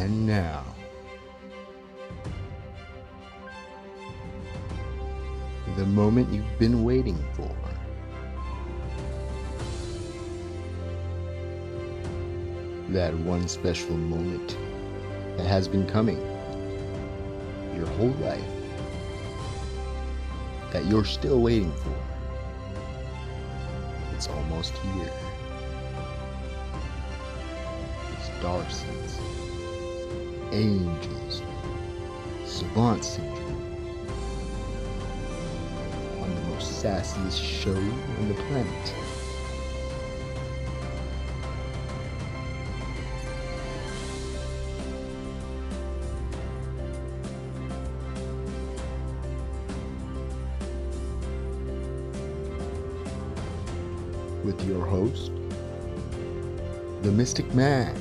And now, the moment you've been waiting for. That one special moment that has been coming your whole life, that you're still waiting for. It's almost here. Starsons, angels, savant syndrome, on the most sassiest show on the planet. With your host, the Mystic Man.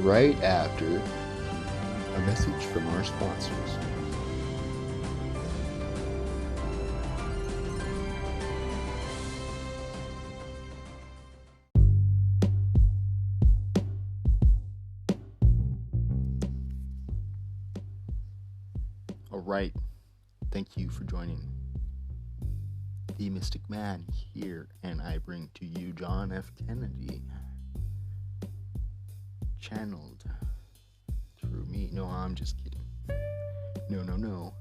Right after a message from our sponsors. All right, thank you for joining the Mystic Man here, and I bring to you John F. Kennedy. Channeled through me. No, I'm just kidding. No.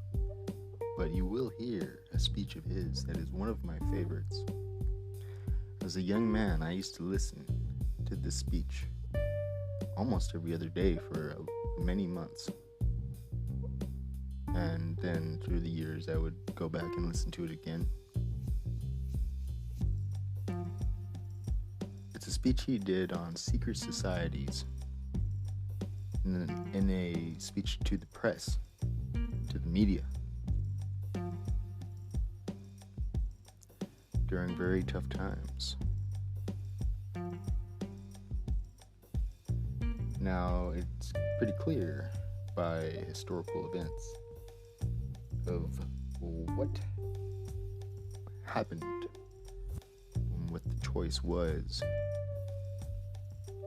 But you will hear a speech of his that is one of my favorites. As a young man, I used to listen to this speech almost every other day for many months. And then through the years, I would go back and listen to it again. It's a speech he did on secret societies in a speech to the press, to the media, during very tough times. Now, it's pretty clear by historical events of what happened, and what the choice was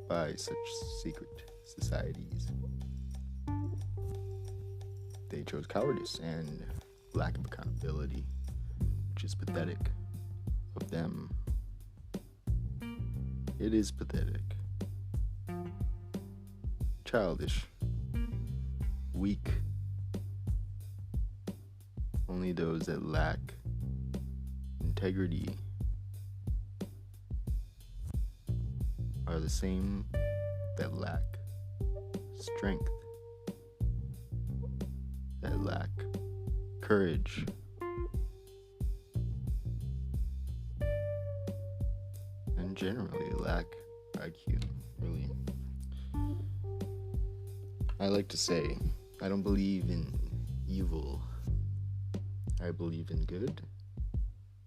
by such secret societies. They chose cowardice and lack of accountability, which is pathetic of them. It is pathetic. Childish. Weak. Only those that lack integrity are the same that lack strength, that lack courage, and generally lack IQ, really. I like to say, I don't believe in evil. I believe in good,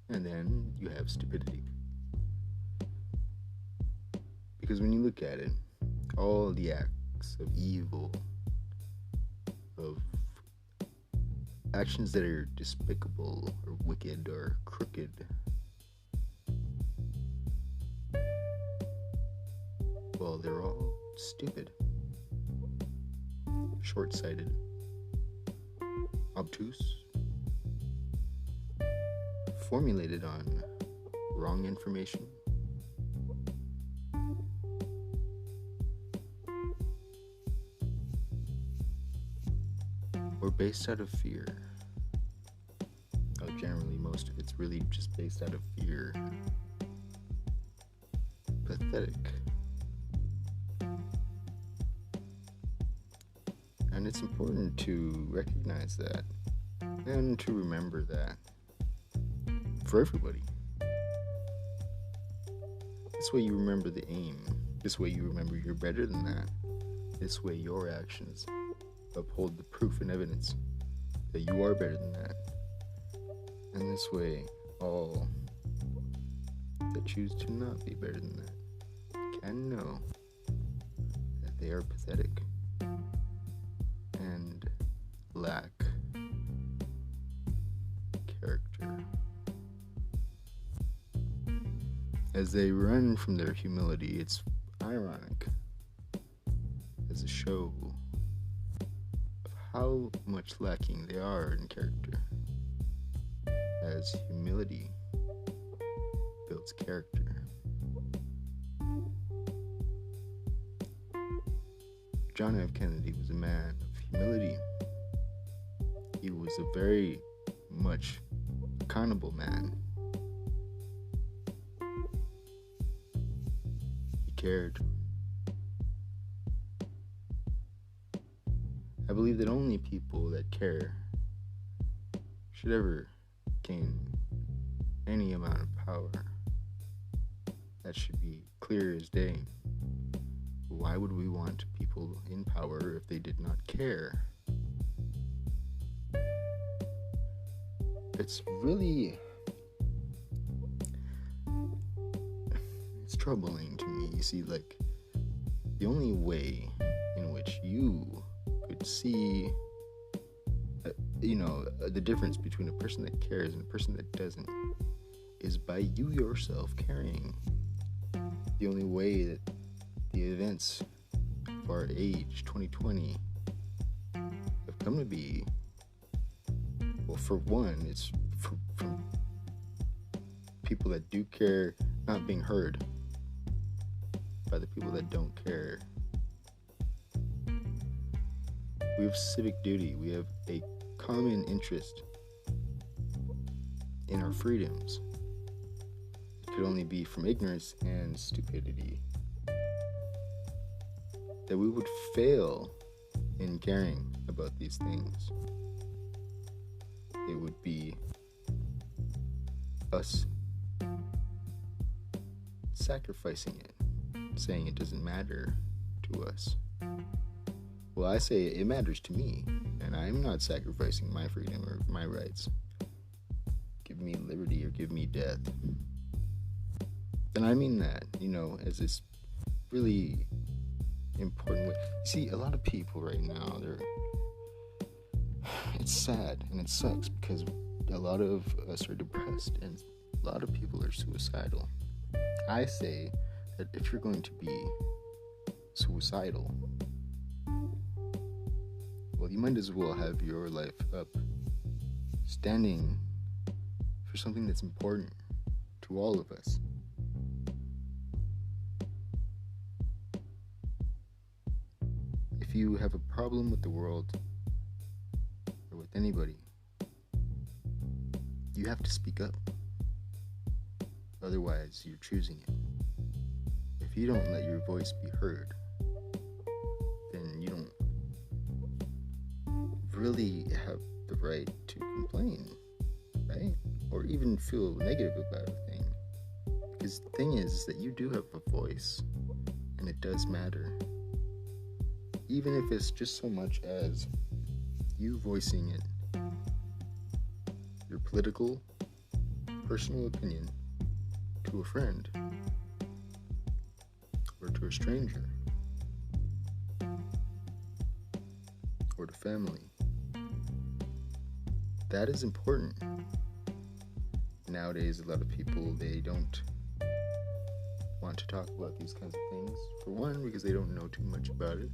and then you have stupidity. Because when you look at it, all the acts of evil, of actions that are despicable or wicked or crooked, well, they're all stupid, short-sighted, obtuse, formulated on wrong information, or based out of fear. Generally, most of it's really just based out of fear. Pathetic. And it's important to recognize that And to remember that for everybody. This way you remember the aim. This way you remember you're better than that. This way your actions uphold the proof and evidence that you are better than that. And this way all that choose to not be better than that can know that they are pathetic and lack character. As they run from their humility, it's ironic as a show of how much lacking they are in character, as humility builds character. John F. Kennedy was a man of humility. He was a very much accountable man. He cared. I believe that only people that care should ever gain any amount of power. That should be clear as day. Why would we want people in power if they did not care? It's really, it's troubling to me. You see, like, the only way in which you could see, the difference between a person that cares and a person that doesn't is by you yourself caring. The only way that the events of our age, 2020, have come to be, well, for one, it's from people that do care not being heard by the people that don't care. We have civic duty. We have a common interest in our freedoms. It could only be from ignorance and stupidity that we would fail in caring about these things. It would be us sacrificing it, saying it doesn't matter to us. Well, I say it matters to me, and I'm not sacrificing my freedom or my rights. Give me liberty or give me death. And I mean that, as this really important way. See, a lot of people right now, it's sad and it sucks because a lot of us are depressed and a lot of people are suicidal. I say that if you're going to be suicidal, well, you might as well have your life up standing for something that's important to all of us. If you have a problem with the world or with anybody, you have to speak up. Otherwise, you're choosing it. If you don't let your voice be heard, then you don't really have the right to complain, right? Or even feel negative about a thing. Because the thing is that you do have a voice, and it does matter. Even if it's just so much as you voicing it, your political, personal opinion to a friend or to a stranger or to family. That is important. Nowadays, a lot of people, they don't want to talk about these kinds of things. For one, because they don't know too much about it,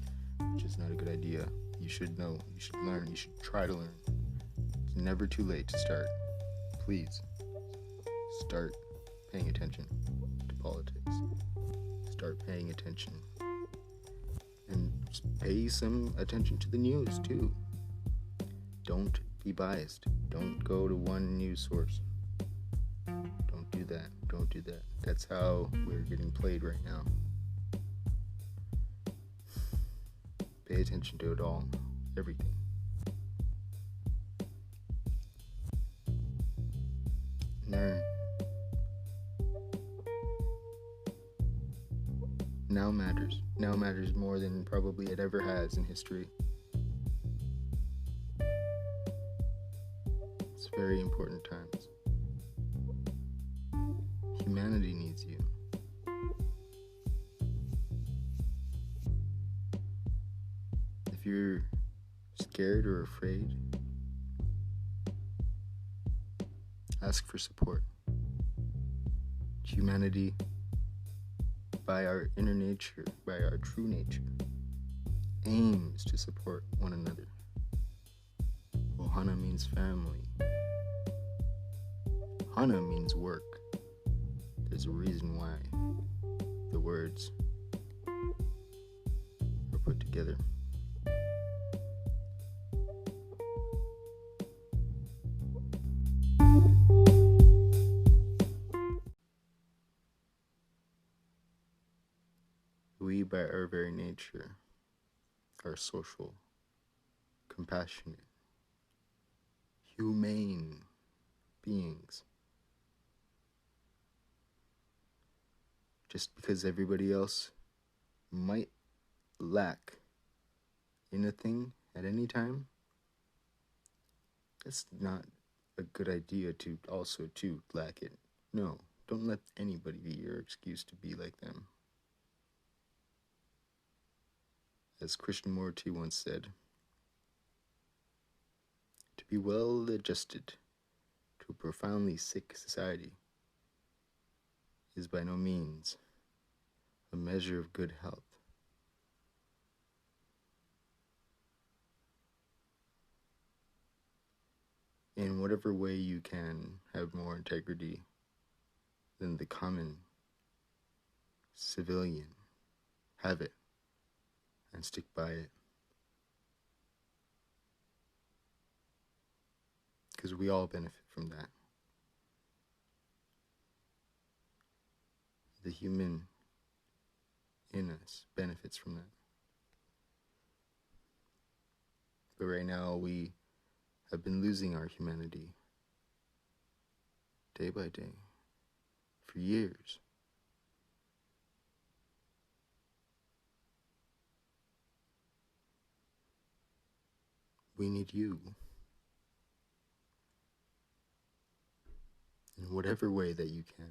which is not a good idea. You should know, you should learn, you should try to learn. It's never too late to start. Please, start paying attention to politics. Start paying attention. And pay some attention to the news, too. Don't be biased. Don't go to one news source. Don't do that. Don't do that. That's how we're getting played right now. Pay attention to it all. Everything. now matters. Now matters more than probably it ever has in history. It's very important times. Humanity needs you. If you're scared or afraid, ask for support. Humanity, by our inner nature, by our true nature, aims to support one another. Ohana means family. Hana means work. There's a reason why the words are put together. We, by our very nature, are social, compassionate, humane beings. Just because everybody else might lack in a thing at any time, that's not a good idea to also to lack it. No, don't let anybody be your excuse to be like them. As Krishnamurti once said, to be well adjusted to a profoundly sick society is by no means a measure of good health. In whatever way you can have more integrity than the common civilian, have it and stick by it. Because we all benefit from that. The human in us benefits from that. But right now we have been losing our humanity day by day for years. We need you. In whatever way that you can.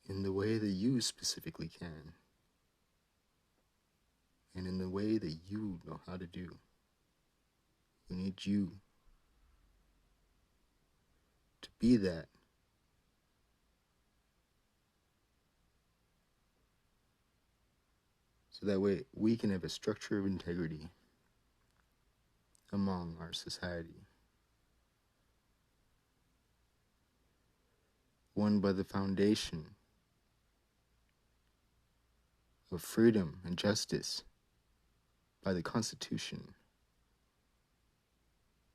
In the way that you specifically can. And in the way that you know how to do. We need you to be that. So that way we can have a structure of integrity among our society. One by the foundation of freedom and justice, by the Constitution,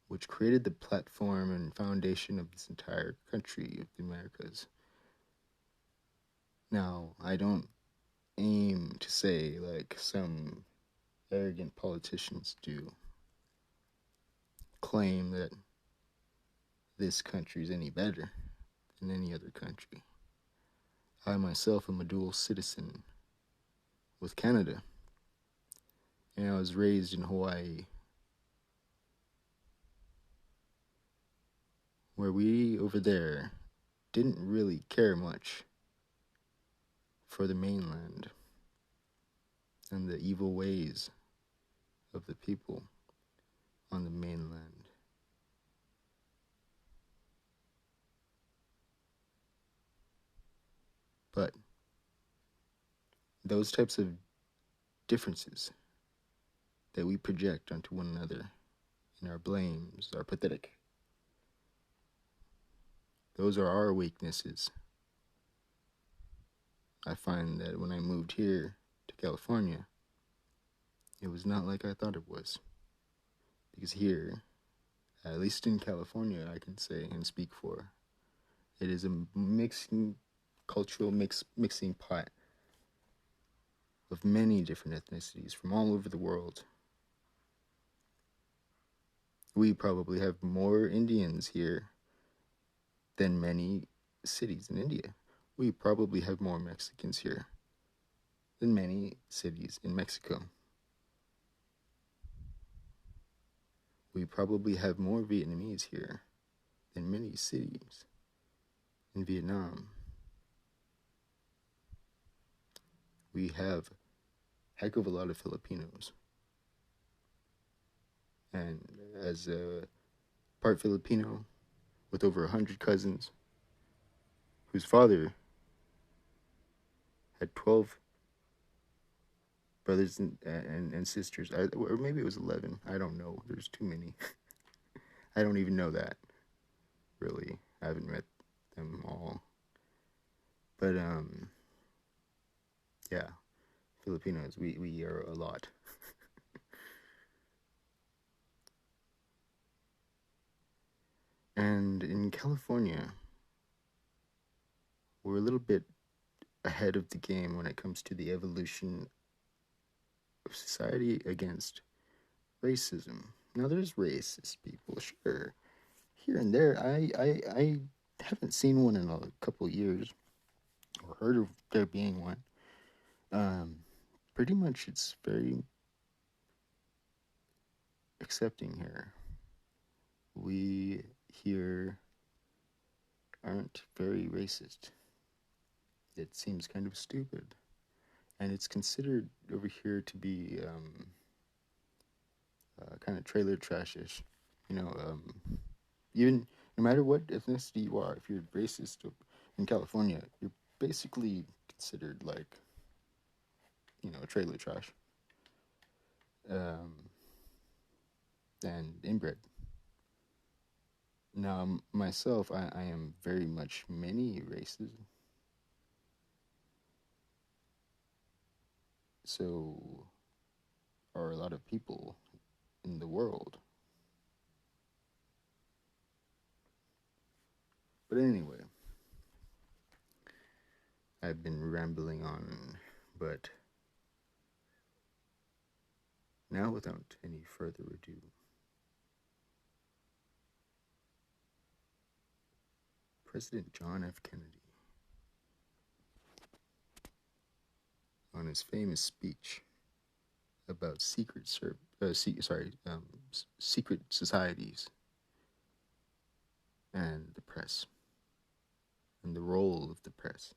which created the platform and foundation of this entire country of the Americas. Now, I don't aim to say, like some arrogant politicians do, claim that this country is any better than any other country. I myself am a dual citizen with Canada, and I was raised in Hawaii, where we over there didn't really care much for the mainland and the evil ways of the people on the mainland. But those types of differences that we project onto one another in our blames are pathetic. Those are our weaknesses. I find that when I moved here to California, it was not like I thought it was. Because here, at least in California, I can say and speak for, it is a cultural mixing pot of many different ethnicities from all over the world. We probably have more Indians here than many cities in India. We probably have more Mexicans here than many cities in Mexico. We probably have more Vietnamese here than many cities in Vietnam. We have a heck of a lot of Filipinos. And as a part Filipino with over 100 cousins, whose father had 12 brothers and sisters, or maybe it was 11. I don't know. There's too many. I don't even know that, really. I haven't met them all. But, yeah, Filipinos, we are a lot. And in California, we're a little bit ahead of the game when it comes to the evolution of society against racism. Now, there's racist people, sure, here and there. I haven't seen one in a couple of years, or heard of there being one. Pretty much it's very accepting here. We here aren't very racist. It seems kind of stupid. And it's considered over here to be kind of trailer trash-ish. Even no matter what ethnicity you are, if you're racist in California, you're basically considered like, trailer trash. And inbred. Now, myself, I am very much many races. So are a lot of people in the world. But anyway, I've been rambling on, but now without any further ado, President John F. Kennedy, on his famous speech about secret societies and the press and the role of the press.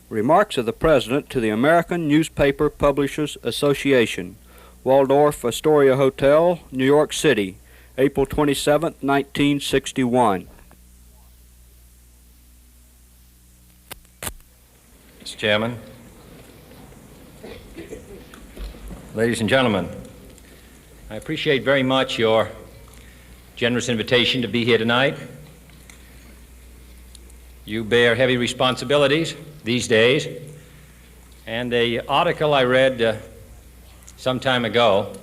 Remarks of the President to the American Newspaper Publishers Association, Waldorf Astoria Hotel, New York City, April 27, 1961. Mr. Chairman, ladies and gentlemen, I appreciate very much your generous invitation to be here tonight. You bear heavy responsibilities these days, and the article I read some time ago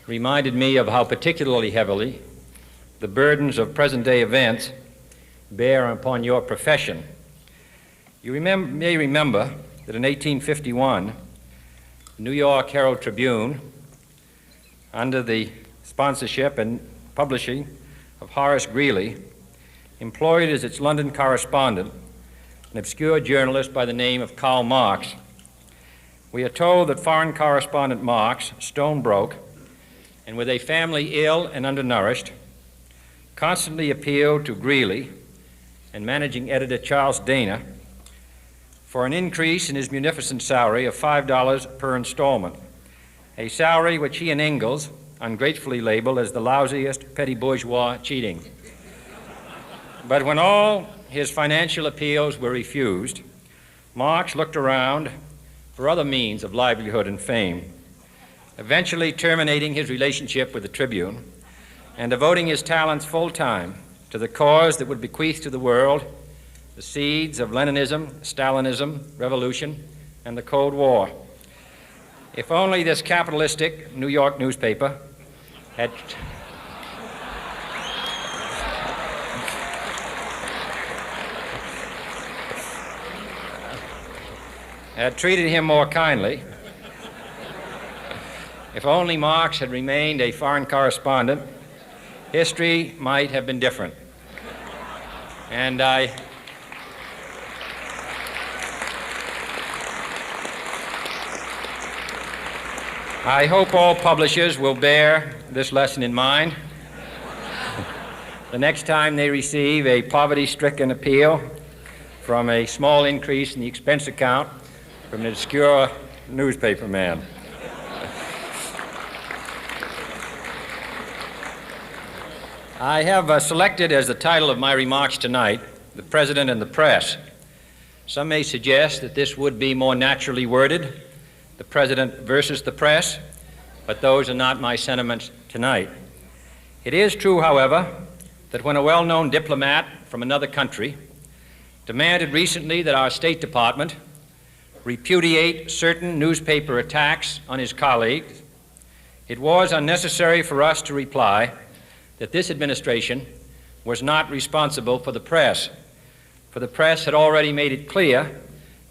reminded me of how particularly heavily the burdens of present-day events bear upon your profession. You may remember that in 1851, the New York Herald Tribune, under the sponsorship and publishing of Horace Greeley, employed as its London correspondent an obscure journalist by the name of Karl Marx. We are told that foreign correspondent Marx, stone broke, and with a family ill and undernourished, constantly appealed to Greeley and managing editor Charles Dana for an increase in his munificent salary of $5 per installment, a salary which he and Ingalls ungratefully labeled as the lousiest petty bourgeois cheating. But when all his financial appeals were refused, Marx looked around for other means of livelihood and fame, eventually terminating his relationship with the Tribune and devoting his talents full-time to the cause that would bequeath to the world the seeds of Leninism, Stalinism, revolution, and the Cold War. If only this capitalistic New York newspaper had treated him more kindly, if only Marx had remained a foreign correspondent, history might have been different. And I hope all publishers will bear this lesson in mind the next time they receive a poverty-stricken appeal from a small increase in the expense account from an obscure newspaper man. I have selected as the title of my remarks tonight, "The President and the Press." Some may suggest that this would be more naturally worded, "The President versus the Press," but those are not my sentiments tonight. It is true, however, that when a well-known diplomat from another country demanded recently that our State Department repudiate certain newspaper attacks on his colleagues, it was unnecessary for us to reply that this administration was not responsible for the press, for the press had already made it clear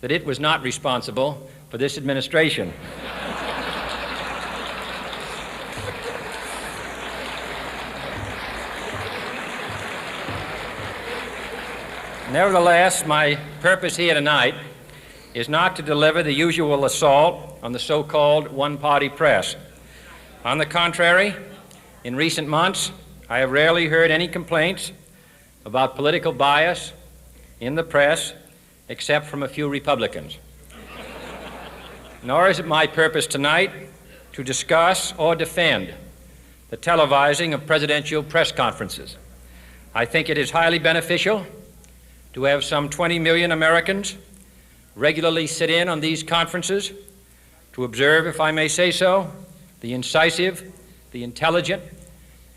that it was not responsible for this administration. Nevertheless, my purpose here tonight is not to deliver the usual assault on the so-called one-party press. On the contrary, in recent months, I have rarely heard any complaints about political bias in the press except from a few Republicans. Nor is it my purpose tonight to discuss or defend the televising of presidential press conferences. I think it is highly beneficial to have some 20 million Americans regularly sit in on these conferences to observe, if I may say so, the incisive, the intelligent,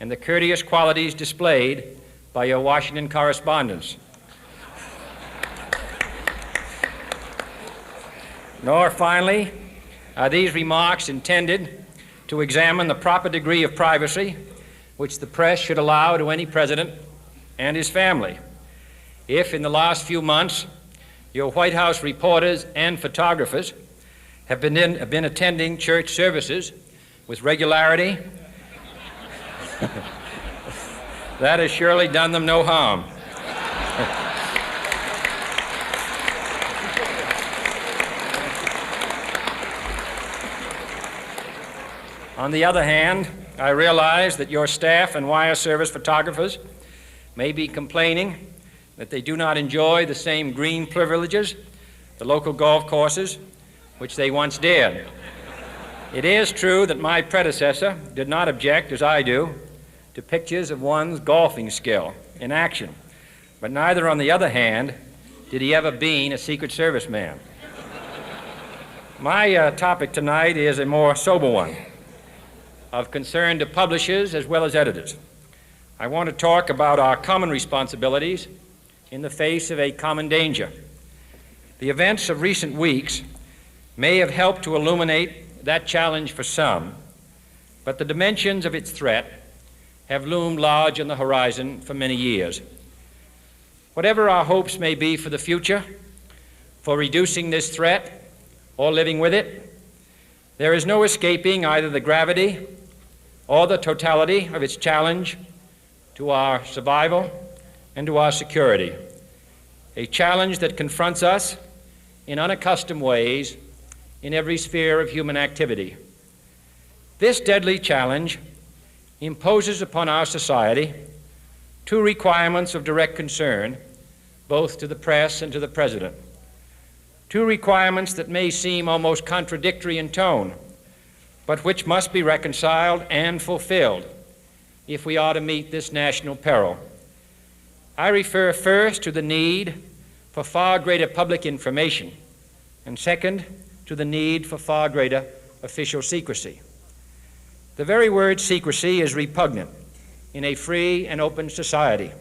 and the courteous qualities displayed by your Washington correspondents. Nor, finally, are these remarks intended to examine the proper degree of privacy which the press should allow to any president and his family. If, in the last few months, your White House reporters and photographers have been attending church services with regularity, that has surely done them no harm. On the other hand, I realize that your staff and wire service photographers may be complaining that they do not enjoy the same green privileges, the local golf courses, which they once did. It is true that my predecessor did not object, as I do, to pictures of one's golfing skill in action, but neither, on the other hand, did he ever be a Secret Service man. My topic tonight is a more sober one, of concern to publishers as well as editors. I want to talk about our common responsibilities in the face of a common danger. The events of recent weeks may have helped to illuminate that challenge for some, but the dimensions of its threat have loomed large on the horizon for many years. Whatever our hopes may be for the future, for reducing this threat or living with it, there is no escaping either the gravity or the totality of its challenge to our survival and to our security, a challenge that confronts us in unaccustomed ways in every sphere of human activity. This deadly challenge imposes upon our society two requirements of direct concern, both to the press and to the President. Two requirements that may seem almost contradictory in tone, but which must be reconciled and fulfilled if we are to meet this national peril. I refer first to the need for far greater public information, and second, to the need for far greater official secrecy. The very word secrecy is repugnant in a free and open society,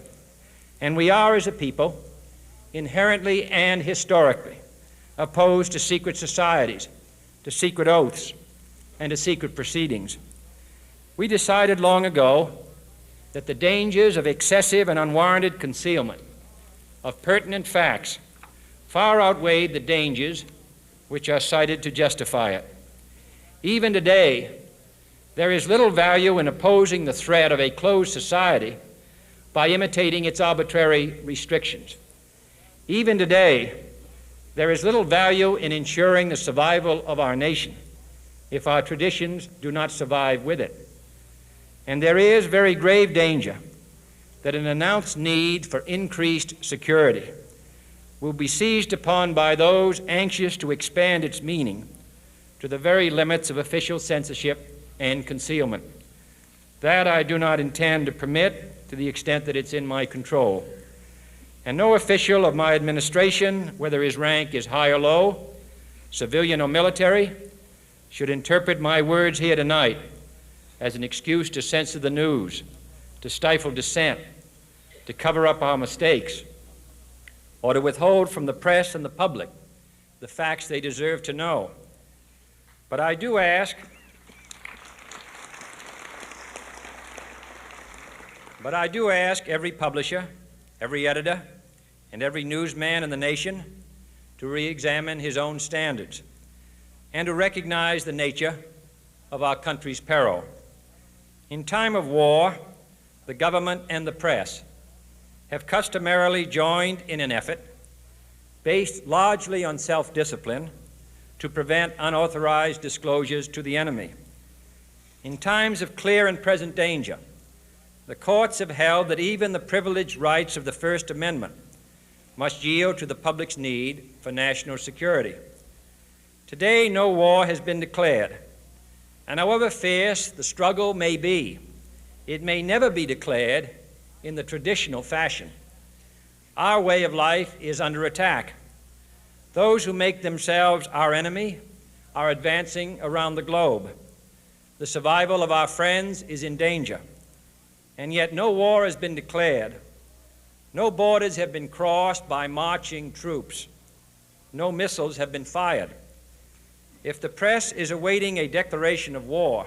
and we are, as a people, inherently and historically opposed to secret societies, to secret oaths, and to secret proceedings. We decided long ago that the dangers of excessive and unwarranted concealment of pertinent facts far outweighed the dangers which are cited to justify it. Even today, there is little value in opposing the threat of a closed society by imitating its arbitrary restrictions. Even today, there is little value in ensuring the survival of our nation if our traditions do not survive with it. And there is very grave danger that an announced need for increased security will be seized upon by those anxious to expand its meaning to the very limits of official censorship and concealment. That I do not intend to permit to the extent that it's in my control. And no official of my administration, whether his rank is high or low, civilian or military, should interpret my words here tonight as an excuse to censor the news, to stifle dissent, to cover up our mistakes, or to withhold from the press and the public the facts they deserve to know. But I do ask every publisher, every editor, and every newsman in the nation to re-examine his own standards and to recognize the nature of our country's peril. In time of war, the government and the press have customarily joined in an effort based largely on self-discipline to prevent unauthorized disclosures to the enemy. In times of clear and present danger, the courts have held that even the privileged rights of the First Amendment must yield to the public's need for national security. Today, no war has been declared, and however fierce the struggle may be, it may never be declared in the traditional fashion. Our way of life is under attack. Those who make themselves our enemy are advancing around the globe. The survival of our friends is in danger, and yet no war has been declared. No borders have been crossed by marching troops. No missiles have been fired. If the press is awaiting a declaration of war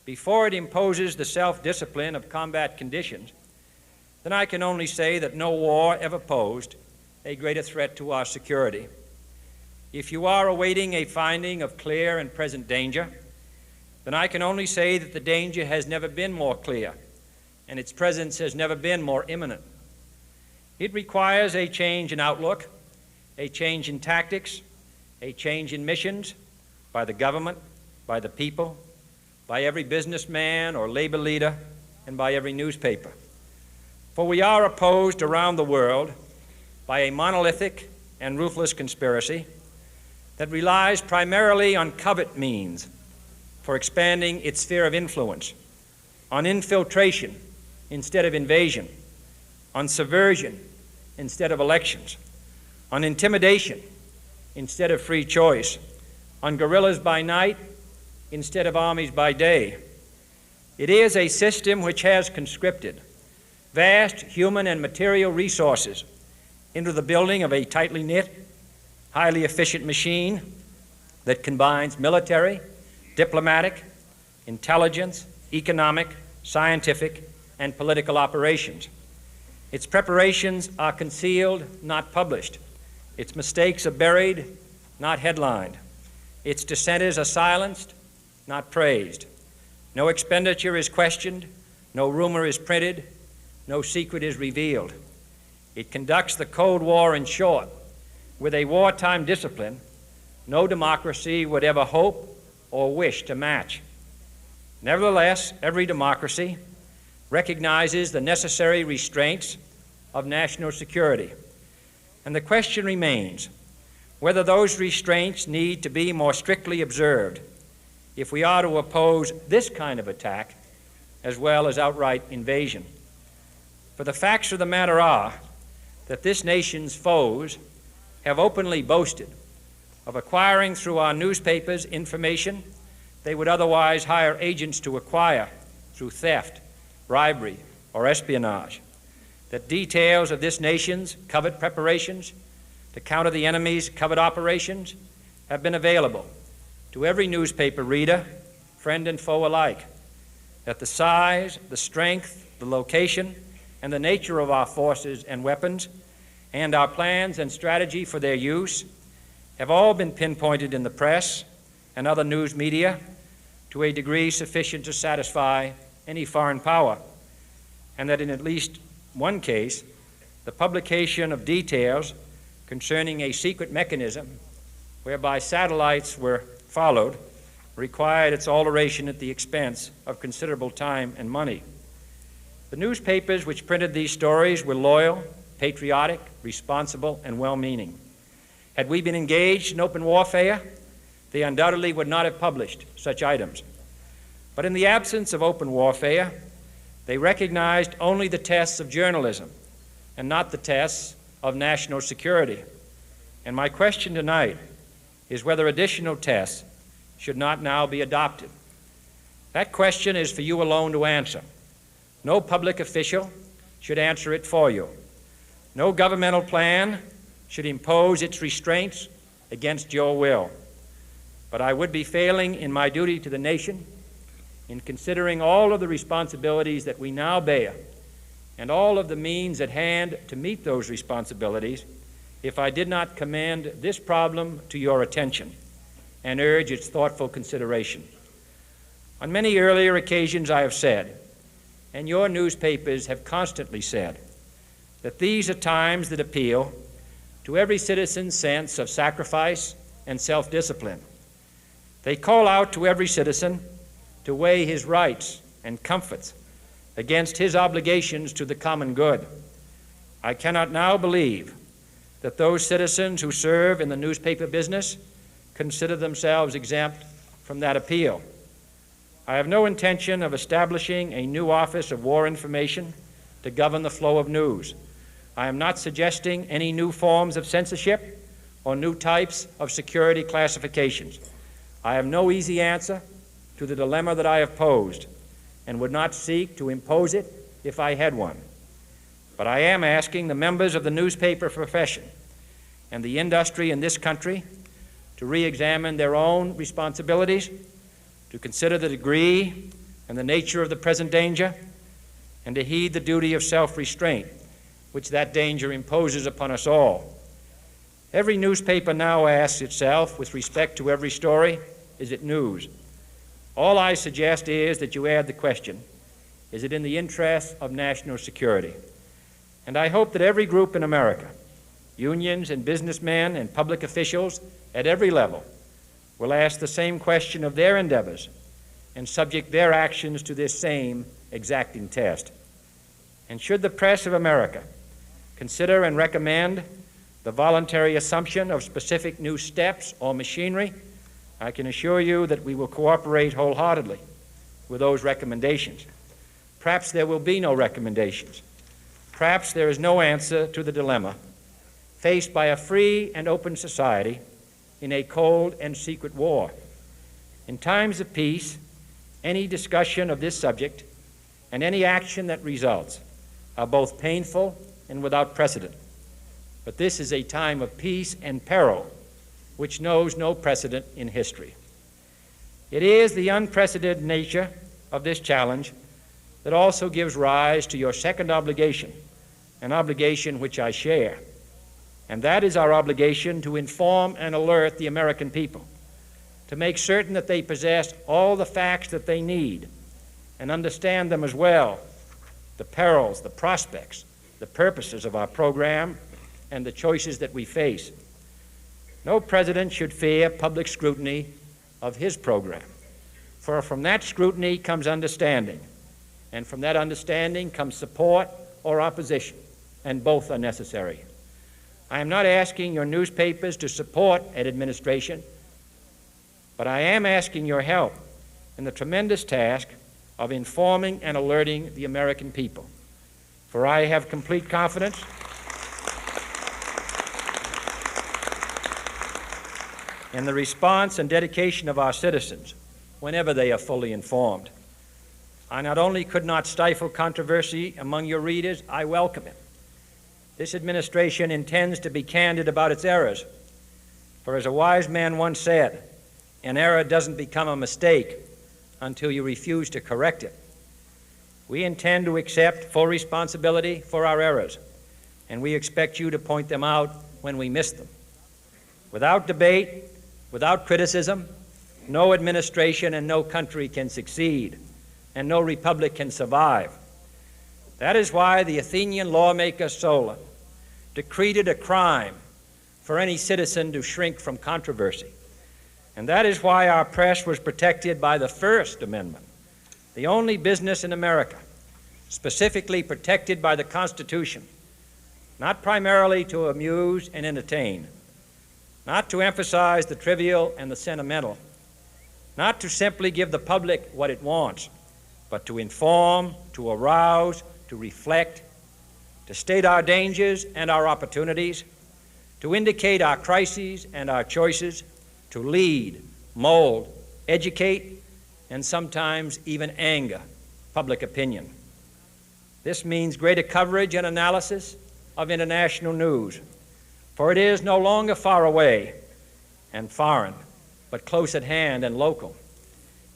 before it imposes the self-discipline of combat conditions, then I can only say that no war ever posed a greater threat to our security. If you are awaiting a finding of clear and present danger, then I can only say that the danger has never been more clear, and its presence has never been more imminent. It requires a change in outlook, a change in tactics, a change in missions by the government, by the people, by every businessman or labor leader, and by every newspaper. For we are opposed around the world by a monolithic and ruthless conspiracy that relies primarily on covert means for expanding its sphere of influence, on infiltration instead of invasion, on subversion instead of elections, on intimidation instead of free choice, on guerrillas by night instead of armies by day. It is a system which has conscripted vast human and material resources into the building of a tightly knit, highly efficient machine that combines military, diplomatic, intelligence, economic, scientific, and political operations. Its preparations are concealed, not published. Its mistakes are buried, not headlined. Its dissenters are silenced, not praised. No expenditure is questioned, no rumor is printed, no secret is revealed. It conducts the Cold War, in short, with a wartime discipline no democracy would ever hope or wish to match. Nevertheless, every democracy recognizes the necessary restraints of national security. And the question remains whether those restraints need to be more strictly observed if we are to oppose this kind of attack as well as outright invasion. For the facts of the matter are that this nation's foes have openly boasted of acquiring through our newspapers information they would otherwise hire agents to acquire through theft, bribery, or espionage, that details of this nation's covert preparations to counter the enemy's covert operations have been available to every newspaper reader, friend and foe alike, that the size, the strength, the location, and the nature of our forces and weapons, and our plans and strategy for their use have all been pinpointed in the press and other news media to a degree sufficient to satisfy any foreign power. and that in at least one case, the publication of details concerning a secret mechanism whereby satellites were followed required its alteration at the expense of considerable time and money. The newspapers which printed these stories were loyal, patriotic, responsible, and well-meaning. Had we been engaged in open warfare, they undoubtedly would not have published such items. But in the absence of open warfare, they recognized only the tests of journalism and not the tests of national security. And my question tonight is whether additional tests should not now be adopted. That question is for you alone to answer. No public official should answer it for you. No governmental plan should impose its restraints against your will. But I would be failing in my duty to the nation in considering all of the responsibilities that we now bear and all of the means at hand to meet those responsibilities if I did not commend this problem to your attention and urge its thoughtful consideration. On many earlier occasions I have said, and your newspapers have constantly said, that these are times that appeal to every citizen's sense of sacrifice and self-discipline. They call out to every citizen to weigh his rights and comforts against his obligations to the common good. I cannot now believe that those citizens who serve in the newspaper business consider themselves exempt from that appeal. I have no intention of establishing a new Office of War Information to govern the flow of news. I am not suggesting any new forms of censorship or new types of security classifications. I have no easy answer to the dilemma that I have posed and would not seek to impose it if I had one. But I am asking the members of the newspaper profession and the industry in this country to re-examine their own responsibilities, to consider the degree and the nature of the present danger, and to heed the duty of self-restraint, which that danger imposes upon us all. Every newspaper now asks itself, with respect to every story, is it news? All I suggest is that you add the question, is it in the interest of national security? And I hope that every group in America, unions and businessmen and public officials at every level, will ask the same question of their endeavors and subject their actions to this same exacting test. And should the press of America consider and recommend the voluntary assumption of specific new steps or machinery, I can assure you that we will cooperate wholeheartedly with those recommendations. Perhaps there will be no recommendations. Perhaps there is no answer to the dilemma faced by a free and open society in a cold and secret war. In times of peace, any discussion of this subject and any action that results are both painful and without precedent. But this is a time of peace and peril which knows no precedent in history. It is the unprecedented nature of this challenge that also gives rise to your second obligation, an obligation which I share, and that is our obligation to inform and alert the American people, to make certain that they possess all the facts that they need and understand them as well, the perils, the prospects, the purposes of our program, and the choices that we face. No president should fear public scrutiny of his program, for from that scrutiny comes understanding, and from that understanding comes support or opposition, and both are necessary. I am not asking your newspapers to support an administration, but I am asking your help in the tremendous task of informing and alerting the American people. For I have complete confidence in the response and dedication of our citizens whenever they are fully informed. I not only could not stifle controversy among your readers, I welcome it. This administration intends to be candid about its errors. For as a wise man once said, an error doesn't become a mistake until you refuse to correct it. We intend to accept full responsibility for our errors, and we expect you to point them out when we miss them. Without debate, without criticism, no administration and no country can succeed, and no republic can survive. That is why the Athenian lawmaker Solon decreed it a crime for any citizen to shrink from controversy. And that is why our press was protected by the First Amendment, the only business in America specifically protected by the Constitution, not primarily to amuse and entertain, not to emphasize the trivial and the sentimental, not to simply give the public what it wants, but to inform, to arouse, to reflect, to state our dangers and our opportunities, to indicate our crises and our choices, to lead, mold, educate, and sometimes even anger public opinion. This means greater coverage and analysis of international news, for it is no longer far away and foreign, but close at hand and local.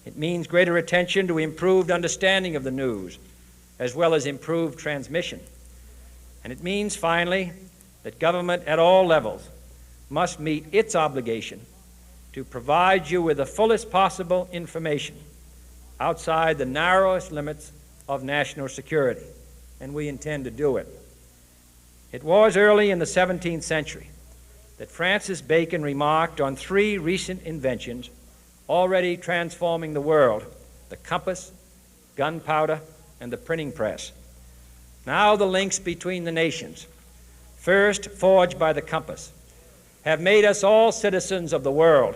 It means greater attention to improved understanding of the news, as well as improved transmission. And it means, finally, that government at all levels must meet its obligation to provide you with the fullest possible information outside the narrowest limits of national security, and we intend to do it. It was early in the 17th century that Francis Bacon remarked on three recent inventions already transforming the world: the compass, gunpowder, and the printing press. Now the links between the nations, first forged by the compass, have made us all citizens of the world,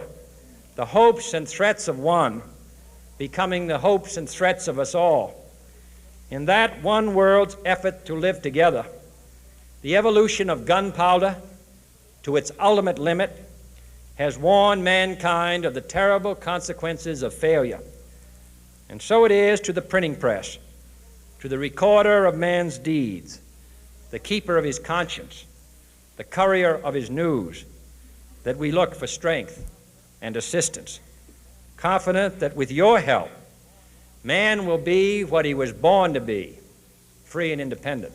the hopes and threats of one becoming the hopes and threats of us all. In that one world's effort to live together, the evolution of gunpowder to its ultimate limit has warned mankind of the terrible consequences of failure. And so it is to the printing press, to the recorder of man's deeds, the keeper of his conscience, the courier of his news, that we look for strength and assistance, confident that with your help, man will be what he was born to be, free and independent.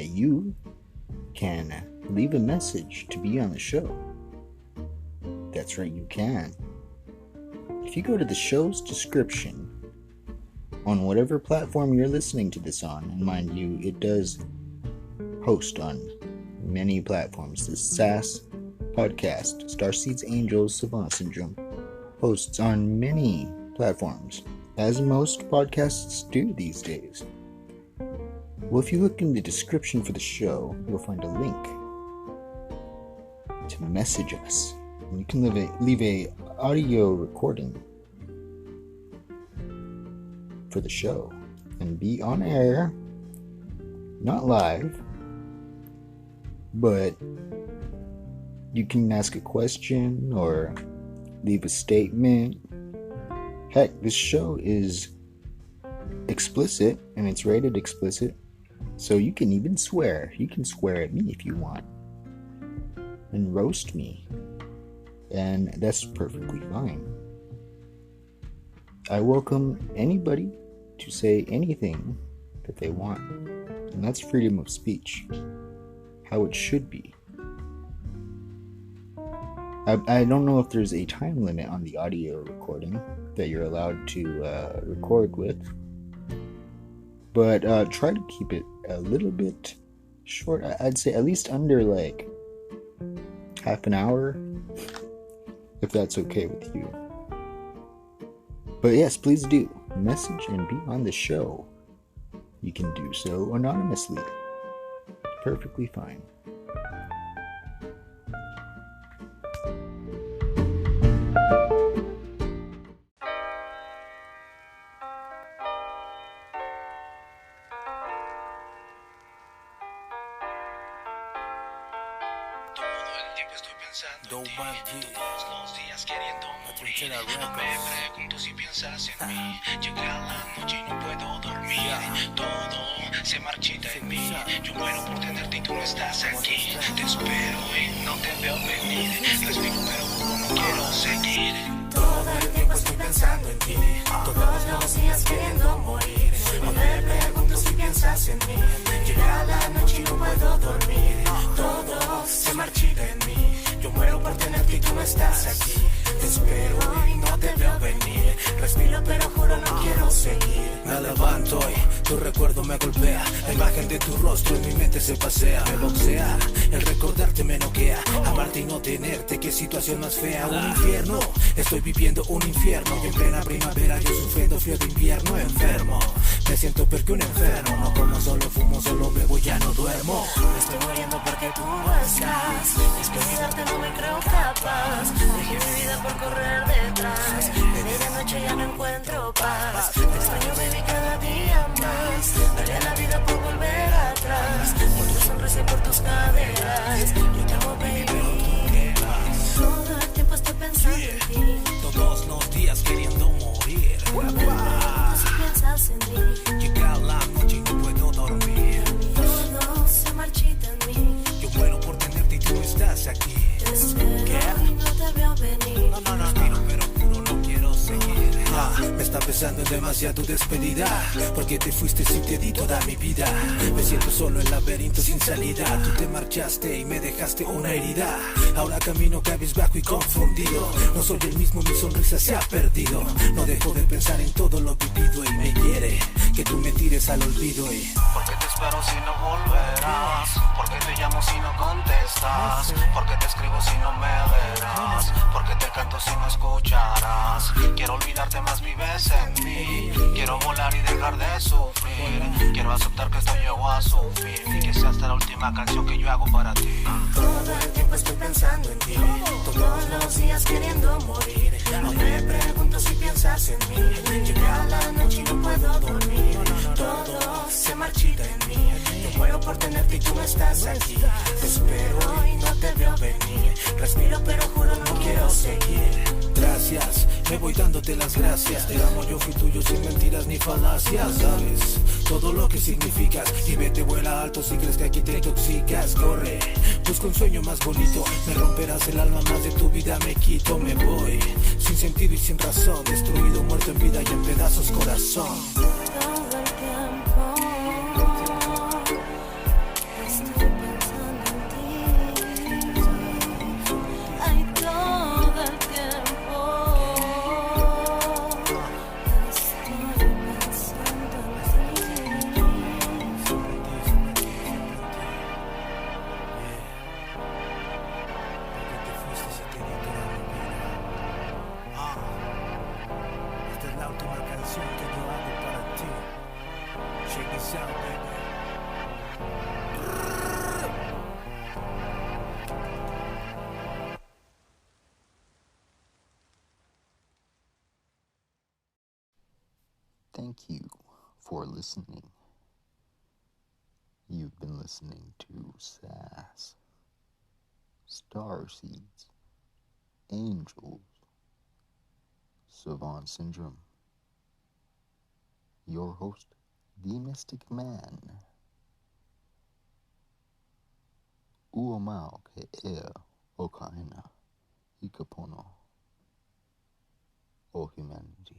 that you can leave a message to be on the show. That's right, you can. If you go to the show's description on whatever platform you're listening to this on, and mind you, it does host on many platforms. This SAS podcast, Starseeds Angels Savant Syndrome, hosts on many platforms, as most podcasts do these days. Well, if you look in the description for the show, you'll find a link to message us. And you can leave a audio recording for the show and be on air, not live, but you can ask a question or leave a statement. Heck, this show is explicit, and it's rated explicit, so you can even swear. You can swear at me if you want and roast me, and that's perfectly fine. I welcome anybody to say anything that they want, and that's freedom of speech, how it should be. I don't know if there's a time limit on the audio recording that you're allowed to record with, but try to keep it a little bit short. I'd say at least under like half an hour, if that's okay with you. But yes, please do message and be on the show. You can do so anonymously. Perfectly fine. Todos los días queriendo morir. No me pregunto si piensas en mí. Llega la noche y no puedo dormir. Todo se marchita en mí. Yo muero por tenerte y tú no estás aquí. Te espero y no te veo venir. Respiro pero juro no quiero seguir. Todo el tiempo estoy pensando en ti. Todos los días queriendo morir. No me pregunto si piensas en mí. Llega la noche y no puedo dormir. Todo se marchita en mí. Yo muero por tenerte y tú no estás aquí. Te espero y no te veo venir. Respiro pero juro no quiero seguir. Me levanto y tu recuerdo me golpea. La imagen de tu rostro en mi mente se pasea. Me boxea, el recordarte me noquea. Amarte y no tenerte, qué situación más fea. Un infierno, estoy viviendo un infierno. Y en plena primavera yo sufriendo frío de invierno. Enfermo, me siento peor que un enfermo. No como, solo fumo, solo bebo y ya no duermo. Me estoy muriendo porque tú no estás. Es que olvidarte no me creo capaz. Dejé mi vida por correr detrás. De día a noche ya no encuentro paz. Te extraño baby cada día más. Daría la vida por volver atrás. Por tu sonrisa y por tus caderas. Yo te amo baby. Todo el tiempo estoy pensando en ti. Todos los días queriendo morir. Si piensas en mí. Llega la noche y no puedo dormir. Todo se marchita en mí. Yo muero por tenerte y tú estás aquí. Te espero y no te veo venir. No. Respiro pero juro no quiero seguir. Me está pesando en demasiado tu despedida. Porque te fuiste sin te di toda mi vida. Me siento solo en laberinto sin salida. Tú te marchaste y me dejaste una herida. Ahora camino cabizbajo y confundido. No soy el mismo, mi sonrisa se ha perdido. No dejo de pensar en todo lo vivido. Y me quiere que tú me tires al olvido. ¿Por qué te espero si no volverás? ¿Por qué te llamo si no contestas? ¿Por qué te escribo si no me verás? ¿Por qué te canto si no escucharás? Quiero olvidarte más vives en mí. Quiero volar y dejar de sufrir. Quiero aceptar que esto llegó a su fin. Y que sea hasta la última canción que yo hago para ti. Todo el tiempo estoy pensando en ti. Todos los días queriendo morir. No me pregunto si piensas en mí. Llega la noche y no puedo dormir. Todo se marchita en mí. Yo muero por tenerte y tú no estás aquí. Te espero y no te veo venir. Respiro pero juro no quiero seguir. Gracias, me voy dándote las gracias. Te amo, yo fui tuyo sin mentiras ni falacias. Sabes todo lo que significas. Y vete, vuela alto si crees que aquí te intoxicas. Corre, busca un sueño más bonito. Me romperás el alma, más de tu vida me quito. Me voy, sin sentido y sin razón. Destruido, muerto en vida y en pedazos corazón. Todo el tiempo canción que yo hago para ti. Check this out, baby. Thank you for listening. You've been listening to Sass, Starseeds, Angels, Savant Syndrome. Your host, the Mystic Man. Uomao ke ea o kaina, hikapono o humanity.